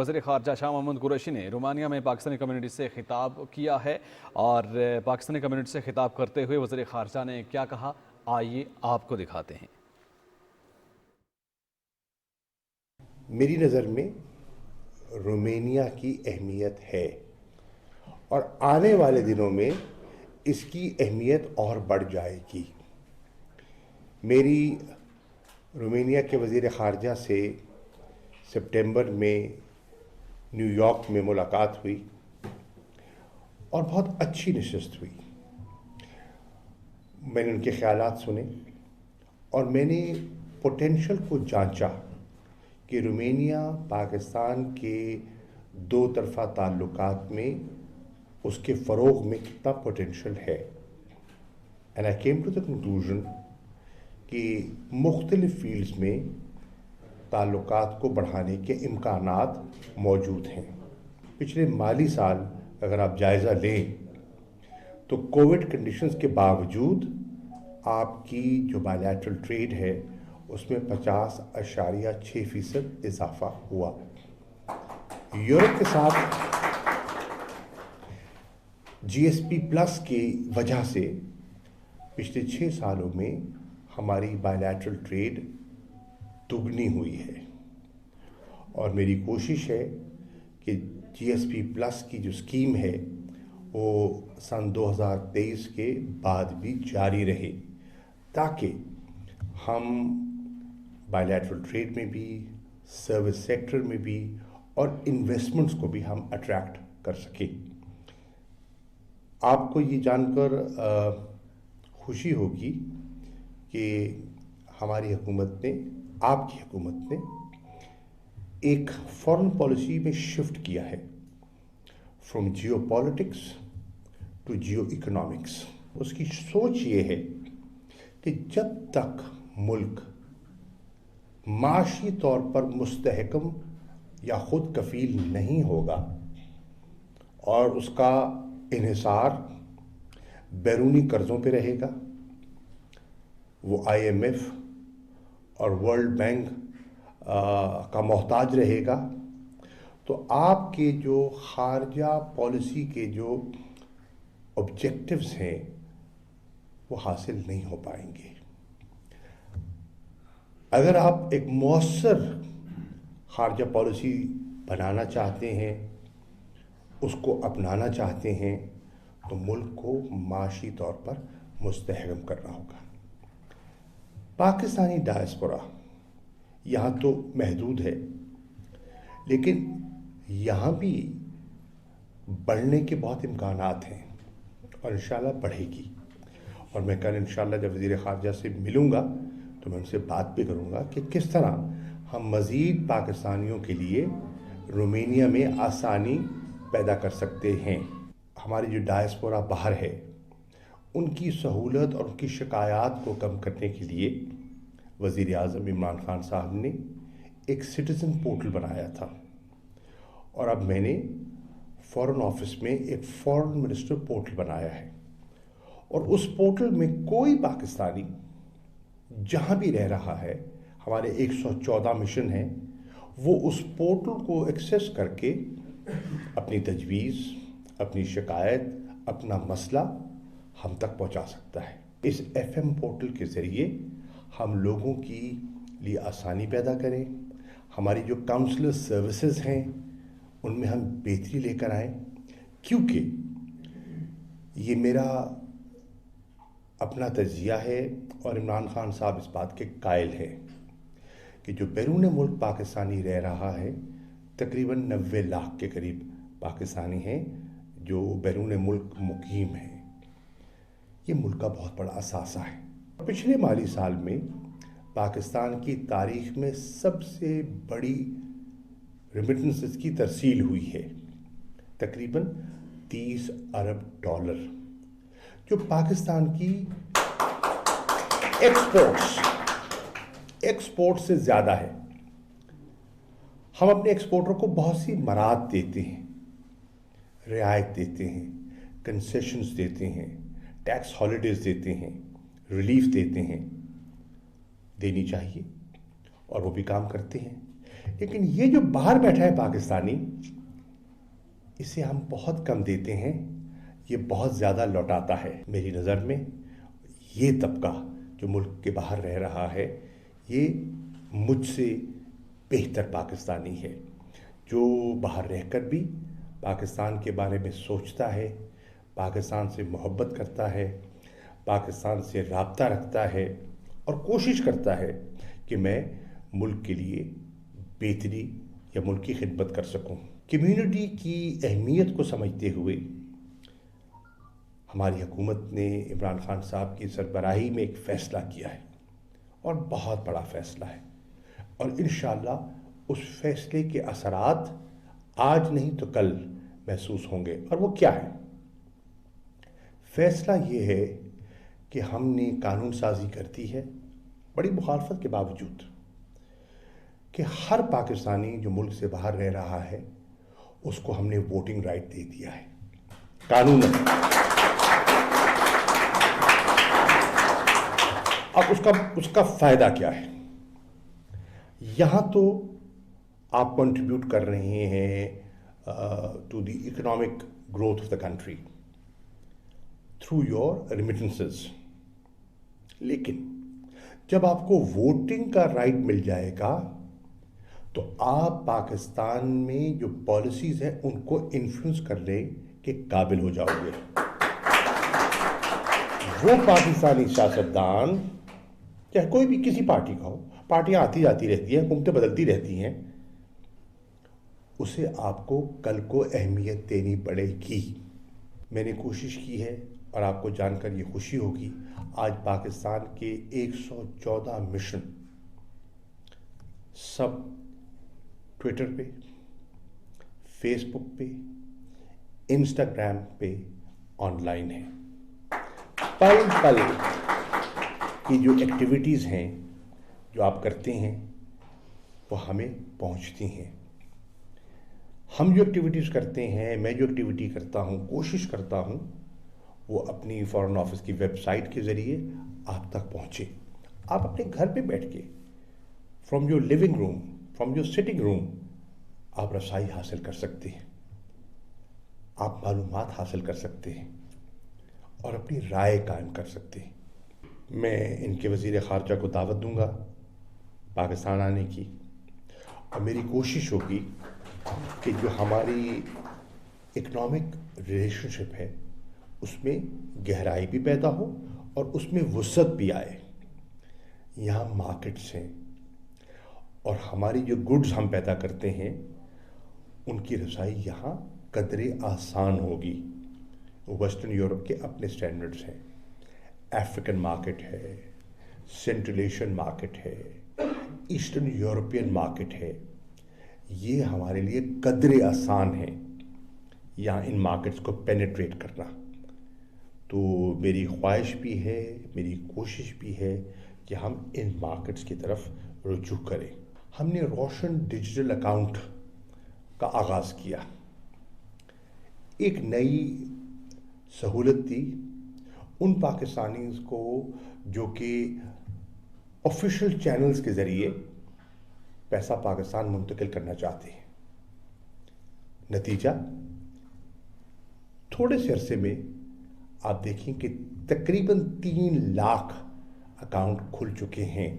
وزیر خارجہ شاہ محمود قریشی نے رومانیہ میں پاکستانی کمیونٹی سے خطاب کیا ہے اور پاکستانی کمیونٹی سے خطاب کرتے ہوئے وزیر خارجہ نے کیا کہا، آئیے آپ کو دکھاتے ہیں۔ میری نظر میں رومانیہ کی اہمیت ہے اور آنے والے دنوں میں اس کی اہمیت اور بڑھ جائے گی۔ میری رومانیہ کے وزیر خارجہ سے سپٹمبر میں نیو یارک میں ملاقات ہوئی اور بہت اچھی نشست ہوئی۔ میں نے ان کے خیالات سنے اور میں نے پوٹینشل کو جانچا کہ رومانیہ پاکستان کے دو طرفہ تعلقات میں اس کے فروغ میں کتنا پوٹینشل ہے۔ And I came to the conclusion کہ مختلف فیلڈز میں تعلقات کو بڑھانے کے امکانات موجود ہیں۔ پچھلے مالی سال اگر آپ جائزہ لیں تو کووڈ کنڈیشنز کے باوجود آپ کی جو بائیلیٹرل ٹریڈ ہے اس میں 50.6% اضافہ ہوا۔ یورپ کے ساتھ جی ایس پی پلس کی وجہ سے پچھلے 6 سالوں میں ہماری بائیلیٹرل ٹریڈ دگنی ہوئی ہے اور میری کوشش ہے کہ جی ایس پی پلس کی جو اسکیم ہے وہ سن 2023 کے بعد بھی جاری رہے تاکہ ہم بائیلیٹرل ٹریڈ میں بھی، سروس سیکٹر میں بھی اور انویسٹمنٹس کو بھی ہم اٹریکٹ کر سکیں۔ آپ کو یہ جان کر خوشی ہوگی کہ ہماری حکومت نے، آپ کی حکومت نے ایک فارن پالیسی میں شفٹ کیا ہے، from geopolitics to geoeconomics. اس کی سوچ یہ ہے کہ جب تک ملک معاشی طور پر مستحکم یا خود کفیل نہیں ہوگا اور اس کا انحصار بیرونی قرضوں پہ رہے گا، وہ آئی ایم ایف اور ورلڈ بینک کا محتاج رہے گا، تو آپ کے جو خارجہ پالیسی کے جو آبجیکٹیوز ہیں وہ حاصل نہیں ہو پائیں گے۔ اگر آپ ایک مؤثر خارجہ پالیسی بنانا چاہتے ہیں، اس کو اپنانا چاہتے ہیں، تو ملک کو معاشی طور پر مستحکم کرنا ہوگا۔ پاکستانی ڈائسپورا یہاں تو محدود ہے لیکن یہاں بھی بڑھنے کے بہت امکانات ہیں اور انشاءاللہ بڑھے گی۔ اور میں کل انشاءاللہ جب وزیر خارجہ سے ملوں گا تو میں ان سے بات بھی کروں گا کہ کس طرح ہم مزید پاکستانیوں کے لیے رومانیہ میں آسانی پیدا کر سکتے ہیں۔ ہماری جو ڈائسپورا باہر ہے ان کی سہولت اور ان کی شکایات کو کم کرنے کے لیے وزیر اعظم عمران خان صاحب نے ایک سٹیزن پورٹل بنایا تھا اور اب میں نے فارن آفس میں ایک فارن منسٹر پورٹل بنایا ہے، اور اس پورٹل میں کوئی پاکستانی جہاں بھی رہ رہا ہے، ہمارے 114 مشن ہیں، وہ اس پورٹل کو ایکسیس کر کے اپنی تجویز، اپنی شکایت، اپنا مسئلہ ہم تک پہنچا سکتا ہے۔ اس ایف ایم پورٹل کے ذریعے ہم لوگوں کی لیے آسانی پیدا کریں، ہماری جو کاؤنسلر سروسز ہیں ان میں ہم بہتری لے کر آئیں، کیونکہ یہ میرا اپنا تجزیہ ہے اور عمران خان صاحب اس بات کے قائل ہیں کہ جو بیرون ملک پاکستانی رہ رہا ہے، تقریباً 90 لاکھ کے قریب پاکستانی ہیں جو بیرون ملک مقیم ہیں۔ یہ ملک کا بہت بڑا اثاثہ ہے۔ پچھلے مالی سال میں پاکستان کی تاریخ میں سب سے بڑی ریمیٹنسز کی ترسیل ہوئی ہے، تقریباً $30 ارب، جو پاکستان کی ایکسپورٹ سے زیادہ ہے۔ ہم اپنے ایکسپورٹر کو بہت سی مراعات دیتے ہیں، رعایت دیتے ہیں، کنسیشنز دیتے ہیں، ٹیکس ہالیڈیز دیتے ہیں، ریلیف دیتے ہیں، دینی چاہیے اور وہ بھی کام کرتے ہیں، लेकिन ये जो बाहर बैठा है पाकिस्तानी, इसे हम बहुत कम देते हैं, ये बहुत ज़्यादा लौटाता है। मेरी नज़र में ये तबका जो मुल्क के बाहर रह रहा है, ये मुझसे बेहतर पाकिस्तानी है, जो बाहर रहकर भी पाकिस्तान के बारे में सोचता है, पाकिस्तान से मोहब्बत करता है, पाकिस्तान से राब्ता रखता है और कोशिश करता है कि मैं मुल्क के लिए बेहतरी या मुल्क की खिदमत कर सकूं। कम्युनिटी की अहमियत को समझते हुए हमारी हुकूमत ने इमरान खान साहब की सरबराही में एक फ़ैसला किया है और बहुत बड़ा फ़ैसला है, और इंशाअल्लाह उस फैसले के असरात आज नहीं तो कल महसूस होंगे। और वो क्या है? फ़ैसला ये है कि हमने कानून साजी कर दी है बड़ी मुखालफत के बावजूद कि हर पाकिस्तानी जो मुल्क से बाहर रह रहा है उसको हमने वोटिंग राइट दे दिया है कानून। अब उसका फ़ायदा क्या है? यहाँ तो आप कंट्रीब्यूट कर रहे हैं to the economic growth of the country through your remittances, लेकिन जब आपको वोटिंग का राइट मिल जाएगा तो आप पाकिस्तान में जो पॉलिसीज़ हैं उनको इन्फ्लुएंस करने के काबिल हो जाओगे। वो पाकिस्तानी सियासतदान, चाहे कोई भी किसी पार्टी का हो, पार्टियां आती जाती रहती हैं, हुकूमतें बदलती रहती हैं, उसे आपको कल को अहमियत देनी पड़ेगी। मैंने कोशिश की है और आपको जानकर ये खुशी होगी, आज पाकिस्तान के 114 मिशन सब ट्विटर पे, फेसबुक पे, इंस्टाग्राम पे ऑनलाइन है। पल पल की जो एक्टिविटीज़ हैं जो आप करते हैं वो हमें पहुंचती हैं। हम जो एक्टिविटीज़ करते हैं, मैं जो एक्टिविटी करता हूं, कोशिश करता हूं, वो अपनी फॉरेन ऑफिस की वेबसाइट के ज़रिए आप तक पहुंचे। आप अपने घर पे बैठ के from your living room, from your sitting room आप रसाई हासिल कर सकते हैं, आप मालूमात हासिल कर सकते हैं और अपनी राय कायम कर सकते हैं। मैं इनके वज़ीर ख़ारजा को दावत दूंगा पाकिस्तान आने की, और मेरी कोशिश होगी कि जो हमारी इकनॉमिक रिलेशनशिप है उसमें गहराई भी पैदा हो और उसमें वुसअत भी आए। यहाँ मार्केट्स हैं और हमारी जो गुड्स हम पैदा करते हैं उनकी रसाई यहाँ कदरे आसान होगी। वेस्टर्न यूरोप के अपने स्टैंडर्ड्स हैं, अफ्रीकन मार्केट है, सेंट्रल एशियन मार्केट है, ईस्टर्न यूरोपियन मार्केट है, ये हमारे लिए कदरे आसान है यहाँ इन मार्केट्स को पेनिट्रेट करना। तो मेरी ख्वाहिश भी है, मेरी कोशिश भी है कि हम इन मार्केट्स की तरफ रुजू करें। हमने रोशन डिजिटल अकाउंट का आगाज़ किया, एक नई सहूलत दी उन पाकिस्तानीज़ को जो कि ऑफिशियल चैनल्स के ज़रिए पैसा पाकिस्तान मुंतकिल करना चाहते हैं। नतीजा, थोड़े से अरसे में आप देखें कि तकरीबन 3 लाख अकाउंट खुल चुके हैं।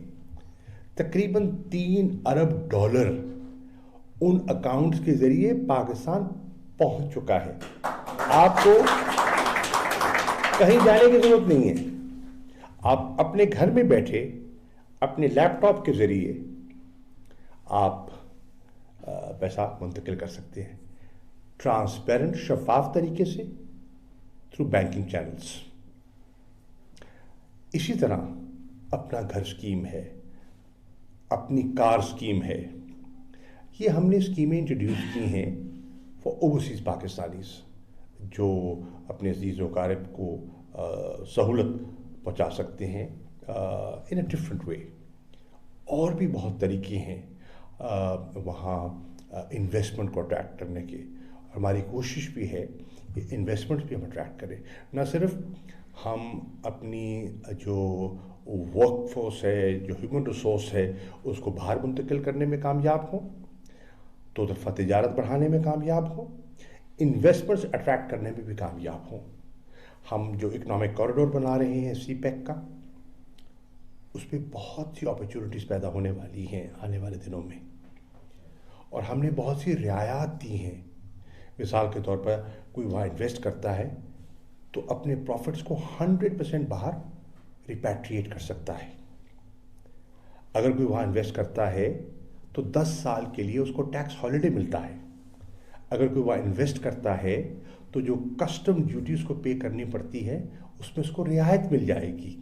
तकरीबन 3 अरब डॉलर उन अकाउंट्स के ज़रिए पाकिस्तान पहुंच चुका है। आपको कहीं जाने की ज़रूरत नहीं है, आप अपने घर में बैठे अपने लैपटॉप के ज़रिए आप पैसा मुंतकिल कर सकते हैं, ट्रांसपेरेंट शफाफ तरीके से थ्रू बैंकिंग चैनल्स। इसी तरह अपना घर स्कीम है, अपनी कार स्कीम है, ये हमने स्कीमें इंट्रोड्यूस की हैं फॉर ओवरसीज़ पाकिस्तानीज़ जो अपने अजीज़ व अकारिब को सहूलत पहुँचा सकते हैं इन अ डिफरेंट वे। और भी बहुत तरीके हैं वहाँ इन्वेस्टमेंट को अट्रैक्ट करने के। हमारी कोशिश भी है कि इन्वेस्टमेंट्स भी हम अट्रैक्ट करें, न सिर्फ हम अपनी जो वर्क फोर्स है, जो ह्यूमन रिसोर्स है, उसको बाहर मुंतकिल करने में कामयाब हों, दो तरफा तिजारत बढ़ाने में कामयाब हों, इन्वेस्टमेंट्स अट्रैक्ट करने में भी कामयाब हों। हम जो इकोनॉमिक कॉरिडोर बना रहे हैं सीपैक का, उस पर बहुत सी अपॉर्चुनिटीज़ पैदा होने वाली हैं आने वाले दिनों में, और हमने बहुत सी रियायत दी हैं। मिसाल के तौर पर कोई वहाँ इन्वेस्ट करता है तो अपने प्रॉफिट्स को 100% बाहर रिपैट्रिएट कर सकता है। अगर कोई वहाँ इन्वेस्ट करता है तो 10 साल के लिए उसको टैक्स हॉलिडे मिलता है। अगर कोई वहाँ इन्वेस्ट करता है तो जो कस्टम ड्यूटी उसको पे करनी पड़ती है उसमें उसको रियायत मिल जाएगी।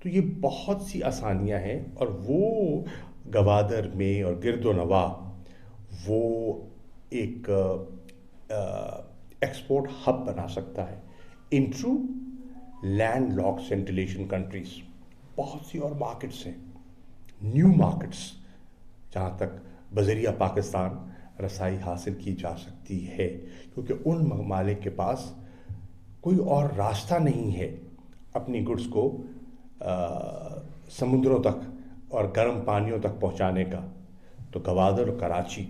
तो ये बहुत सी आसानियाँ हैं, और वो गवादर में और गिरदोनवा वो एक एक्सपोर्ट हब बना सकता है in true land lock scintillation countries. बहुत सी और मार्केट्स हैं, न्यू मार्केट्स, जहाँ तक बजरिया पाकिस्तान रसाई हासिल की जा सकती है, क्योंकि उन ममालिक के पास कोई और रास्ता नहीं है अपनी गुड्स को समुद्रों तक और गर्म पानियों तक पहुंचाने का। तो गवादर और कराची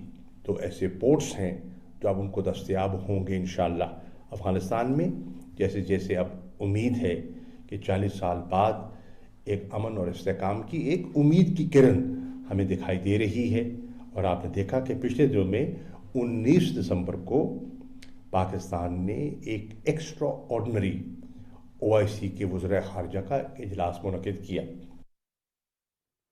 तो ऐसे पोर्ट्स हैं जो अब उनको दस्तयाब होंगे इंशाअल्लाह अफ़गानिस्तान में। जैसे जैसे अब उम्मीद है कि 40 साल बाद एक अमन और इस्तेकाम की एक उम्मीद की किरण हमें दिखाई दे रही है। और आपने देखा कि पिछले दिनों में 19 दिसंबर को पाकिस्तान ने एक एक्स्ट्रा ऑर्डिनरी OIC के वज़ीर ख़ारजा का इजलास मुनक़िद किया।